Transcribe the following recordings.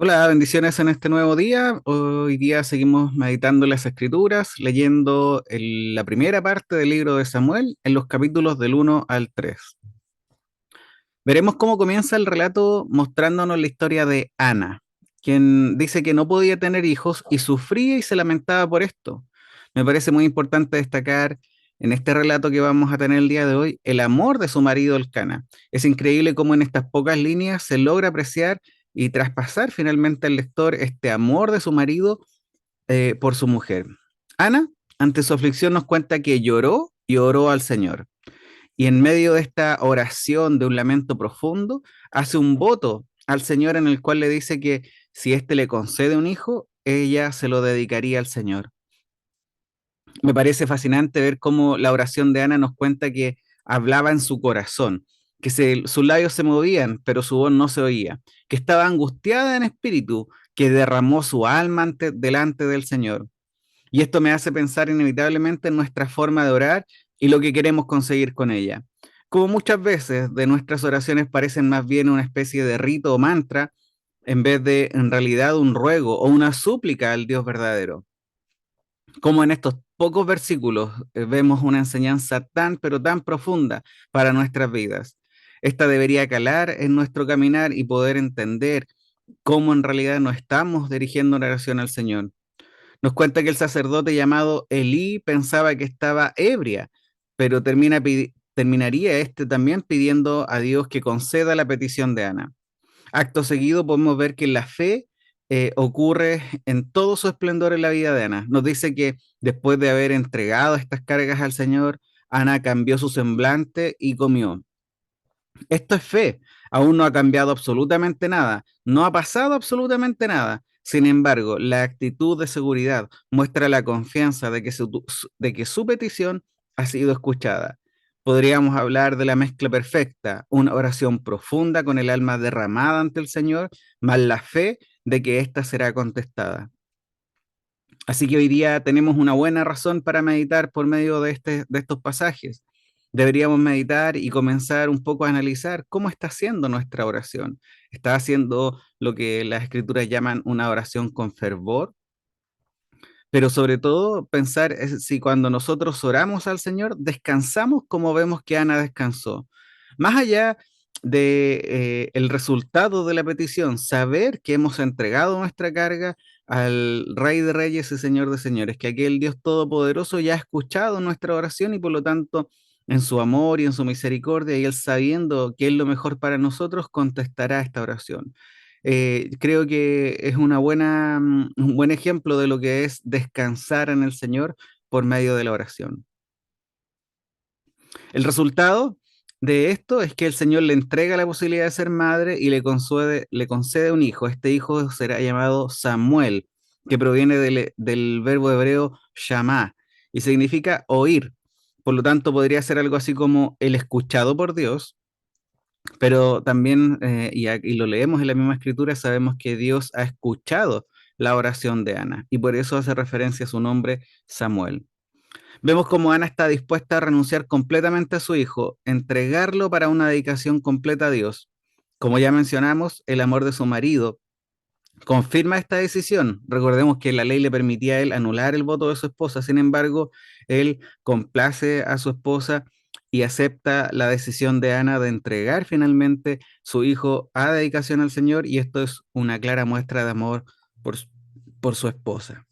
Hola, bendiciones en este nuevo día. Hoy día seguimos meditando las Escrituras, leyendo la primera parte del libro de Samuel en los capítulos del 1 al 3. Veremos cómo comienza el relato mostrándonos la historia de Ana, quien dice que no podía tener hijos y sufría y se lamentaba por esto. Me parece muy importante destacar en este relato que vamos a tener el día de hoy el amor de su marido Elcana. Es increíble cómo en estas pocas líneas se logra apreciar y traspasar finalmente al lector este amor de su marido por su mujer. Ana, ante su aflicción, nos cuenta que lloró y oró al Señor. Y en medio de esta oración de un lamento profundo, hace un voto al Señor en el cual le dice que si éste le concede un hijo, ella se lo dedicaría al Señor. Me parece fascinante ver cómo la oración de Ana nos cuenta que hablaba en su corazón, que sus labios se movían, pero su voz no se oía, que estaba angustiada en espíritu, que derramó su alma delante del Señor. Y esto me hace pensar inevitablemente en nuestra forma de orar y lo que queremos conseguir con ella. Como muchas veces de nuestras oraciones parecen más bien una especie de rito o mantra, en vez de en realidad un ruego o una súplica al Dios verdadero. Como en estos pocos versículos vemos una enseñanza tan pero tan profunda para nuestras vidas. Esta debería calar en nuestro caminar y poder entender cómo en realidad nos estamos dirigiendo una oración al Señor. Nos cuenta que el sacerdote llamado Elí pensaba que estaba ebria, pero terminaría este también pidiendo a Dios que conceda la petición de Ana. Acto seguido podemos ver que la fe ocurre en todo su esplendor en la vida de Ana. Nos dice que después de haber entregado estas cargas al Señor, Ana cambió su semblante y comió. Esto es fe. Aún no ha cambiado absolutamente nada. No ha pasado absolutamente nada. Sin embargo, la actitud de seguridad muestra la confianza de que su petición ha sido escuchada. Podríamos hablar de la mezcla perfecta, una oración profunda con el alma derramada ante el Señor, más la fe de que ésta será contestada. Así que hoy día tenemos una buena razón para meditar por medio de estos pasajes. Deberíamos meditar y comenzar un poco a analizar cómo está haciendo nuestra oración. ¿Está haciendo lo que las escrituras llaman una oración con fervor? Pero sobre todo pensar si cuando nosotros oramos al Señor, descansamos como vemos que Ana descansó. Más allá de el resultado de la petición, saber que hemos entregado nuestra carga al Rey de Reyes y Señor de Señores, que aquel Dios Todopoderoso ya ha escuchado nuestra oración y por lo tanto en su amor y en su misericordia y él sabiendo que es lo mejor para nosotros, contestará esta oración. Creo que es un buen ejemplo de lo que es descansar en el Señor por medio de la oración. El resultado de esto es que el Señor le entrega la posibilidad de ser madre y le concede un hijo. Este hijo será llamado Samuel, que proviene del verbo hebreo shamá y significa oír. Por lo tanto, podría ser algo así como el escuchado por Dios, pero también, y lo leemos en la misma escritura, sabemos que Dios ha escuchado la oración de Ana y por eso hace referencia a su nombre Samuel. Vemos cómo Ana está dispuesta a renunciar completamente a su hijo, entregarlo para una dedicación completa a Dios. Como ya mencionamos, el amor de su marido confirma esta decisión. Recordemos que la ley le permitía a él anular el voto de su esposa, sin embargo, él complace a su esposa y acepta la decisión de Ana de entregar finalmente su hijo a dedicación al Señor, y esto es una clara muestra de amor por, por su esposa.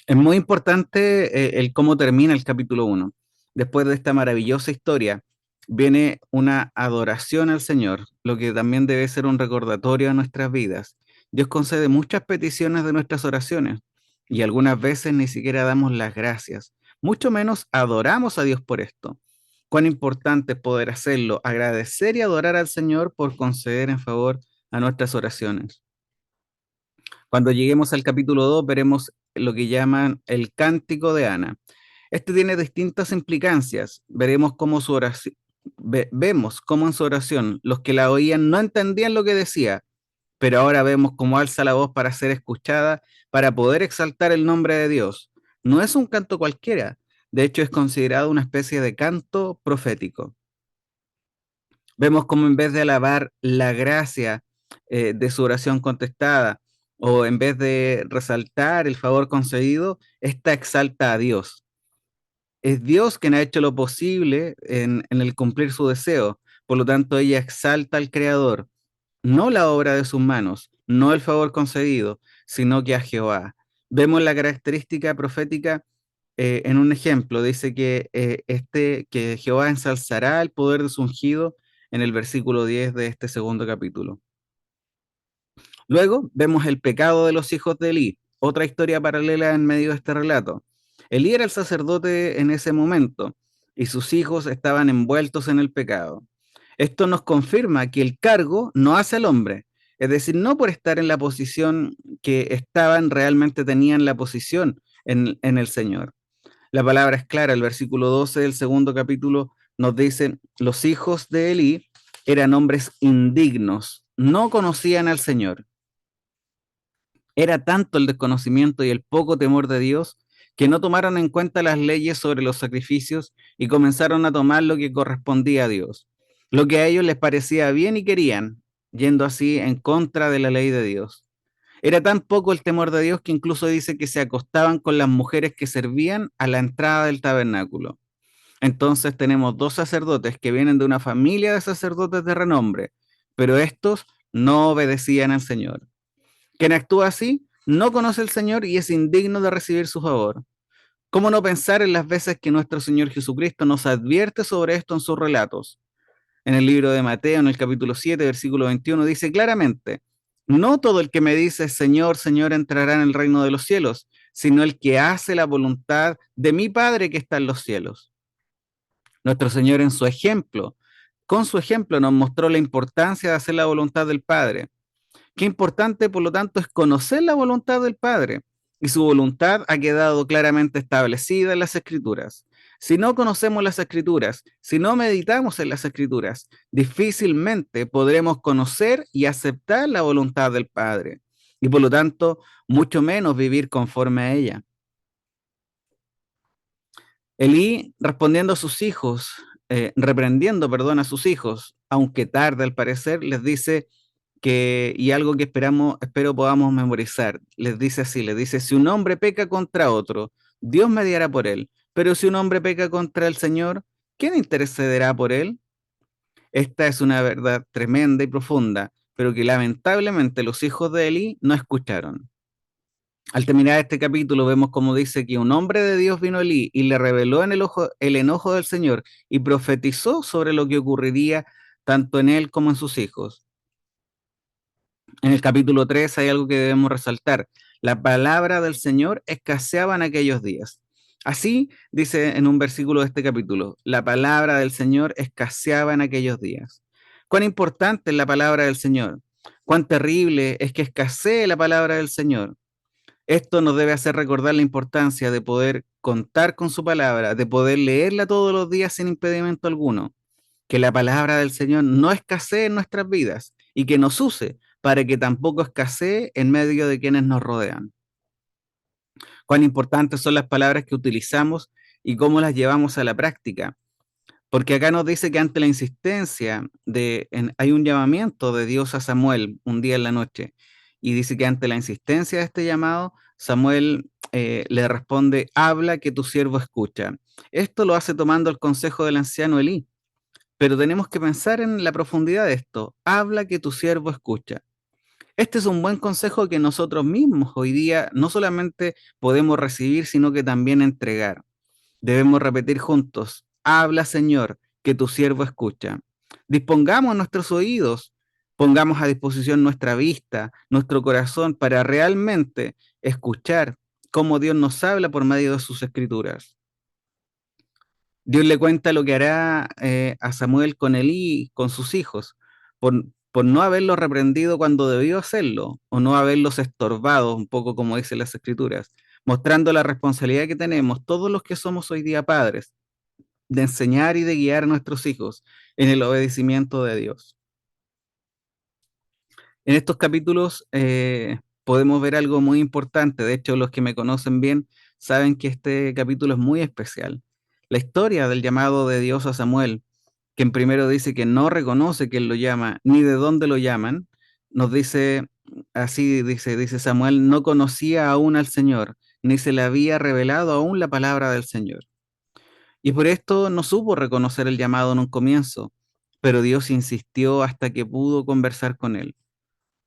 Es muy importante el cómo termina el capítulo 1. Después de esta maravillosa historia, viene una adoración al Señor, lo que también debe ser un recordatorio a nuestras vidas. Dios concede muchas peticiones de nuestras oraciones y algunas veces ni siquiera damos las gracias, mucho menos adoramos a Dios por esto. Cuán importante es poder hacerlo, agradecer y adorar al Señor por conceder en favor a nuestras oraciones. Cuando lleguemos al capítulo 2 veremos lo que llaman el cántico de Ana. Este tiene distintas implicancias. Veremos cómo su oración, vemos cómo en su oración los que la oían no entendían lo que decía, pero ahora vemos cómo alza la voz para ser escuchada, para poder exaltar el nombre de Dios. No es un canto cualquiera, de hecho es considerado una especie de canto profético. Vemos cómo en vez de alabar la gracia de su oración contestada, o en vez de resaltar el favor concedido, esta exalta a Dios. Es Dios quien ha hecho lo posible en el cumplir su deseo. Por lo tanto, ella exalta al Creador, no la obra de sus manos, no el favor concedido, sino que a Jehová. Vemos la característica profética en un ejemplo. Dice que Jehová ensalzará el poder de su ungido en el versículo 10 de este segundo capítulo. Luego vemos el pecado de los hijos de Elí, otra historia paralela en medio de este relato. Elí era el sacerdote en ese momento y sus hijos estaban envueltos en el pecado. Esto nos confirma que el cargo no hace al hombre, es decir, no por estar en la posición que estaban, realmente tenían la posición en el Señor. La palabra es clara, el versículo 12 del segundo capítulo nos dice, los hijos de Elí eran hombres indignos, no conocían al Señor. Era tanto el desconocimiento y el poco temor de Dios que no tomaron en cuenta las leyes sobre los sacrificios y comenzaron a tomar lo que correspondía a Dios, lo que a ellos les parecía bien y querían, yendo así en contra de la ley de Dios. Era tan poco el temor de Dios que incluso dice que se acostaban con las mujeres que servían a la entrada del tabernáculo. Entonces tenemos dos sacerdotes que vienen de una familia de sacerdotes de renombre, pero estos no obedecían al Señor. Quien actúa así no conoce al Señor y es indigno de recibir su favor. ¿Cómo no pensar en las veces que nuestro Señor Jesucristo nos advierte sobre esto en sus relatos? En el libro de Mateo, en el capítulo 7, versículo 21, dice claramente, no todo el que me dice Señor, Señor entrará en el reino de los cielos, sino el que hace la voluntad de mi Padre que está en los cielos. Nuestro Señor en su ejemplo, con su ejemplo nos mostró la importancia de hacer la voluntad del Padre. Qué importante, por lo tanto, es conocer la voluntad del Padre. Y su voluntad ha quedado claramente establecida en las Escrituras. Si no conocemos las Escrituras, si no meditamos en las Escrituras, difícilmente podremos conocer y aceptar la voluntad del Padre. Y por lo tanto, mucho menos vivir conforme a ella. Elí, respondiendo a sus hijos, reprendiendo, perdón, a sus hijos, aunque tarde al parecer, les dice y algo que espero podamos memorizar, les dice, si un hombre peca contra otro, Dios mediará por él, pero si un hombre peca contra el Señor, ¿quién intercederá por él? Esta es una verdad tremenda y profunda, pero que lamentablemente los hijos de Eli no escucharon. Al terminar este capítulo vemos como dice que un hombre de Dios vino a Elí y le reveló en el enojo del Señor y profetizó sobre lo que ocurriría tanto en él como en sus hijos. En el capítulo 3 hay algo que debemos resaltar. La palabra del Señor escaseaba en aquellos días. Así dice en un versículo de este capítulo, la palabra del Señor escaseaba en aquellos días. Cuán importante es la palabra del Señor. Cuán terrible es que escasee la palabra del Señor. Esto nos debe hacer recordar la importancia de poder contar con su palabra, de poder leerla todos los días sin impedimento alguno. Que la palabra del Señor no escasee en nuestras vidas y que nos use para que tampoco escasee en medio de quienes nos rodean. Cuán importantes son las palabras que utilizamos y cómo las llevamos a la práctica. Porque acá nos dice que ante la insistencia hay un llamamiento de Dios a Samuel un día en la noche. Y dice que ante la insistencia de este llamado, Samuel le responde, habla que tu siervo escucha. Esto lo hace tomando el consejo del anciano Elí. Pero tenemos que pensar en la profundidad de esto. Habla que tu siervo escucha. Este es un buen consejo que nosotros mismos hoy día no solamente podemos recibir, sino que también entregar. Debemos repetir juntos, habla Señor, que tu siervo escucha. Dispongamos nuestros oídos, pongamos a disposición nuestra vista, nuestro corazón para realmente escuchar cómo Dios nos habla por medio de sus escrituras. Dios le cuenta lo que hará a Samuel con Elí, con sus hijos, por, por no haberlos reprendido cuando debió hacerlo, o no haberlos estorbado, un poco como dicen las escrituras, mostrando la responsabilidad que tenemos todos los que somos hoy día padres, de enseñar y de guiar a nuestros hijos en el obedecimiento de Dios. En estos capítulos podemos ver algo muy importante. De hecho, los que me conocen bien saben que este capítulo es muy especial. La historia del llamado de Dios a Samuel, quien primero dice que no reconoce quién lo llama ni de dónde lo llaman, Nos dice, así dice Samuel, no conocía aún al Señor, ni se le había revelado aún la palabra del Señor. Y por esto no supo reconocer el llamado en un comienzo, pero Dios insistió hasta que pudo conversar con él.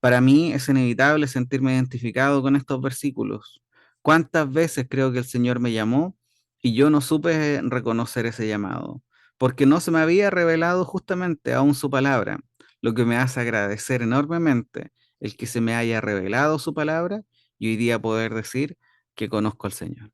Para mí es inevitable sentirme identificado con estos versículos. ¿Cuántas veces creo que el Señor me llamó y yo no supe reconocer ese llamado? Porque no se me había revelado justamente aún su palabra, lo que me hace agradecer enormemente el que se me haya revelado su palabra y hoy día poder decir que conozco al Señor.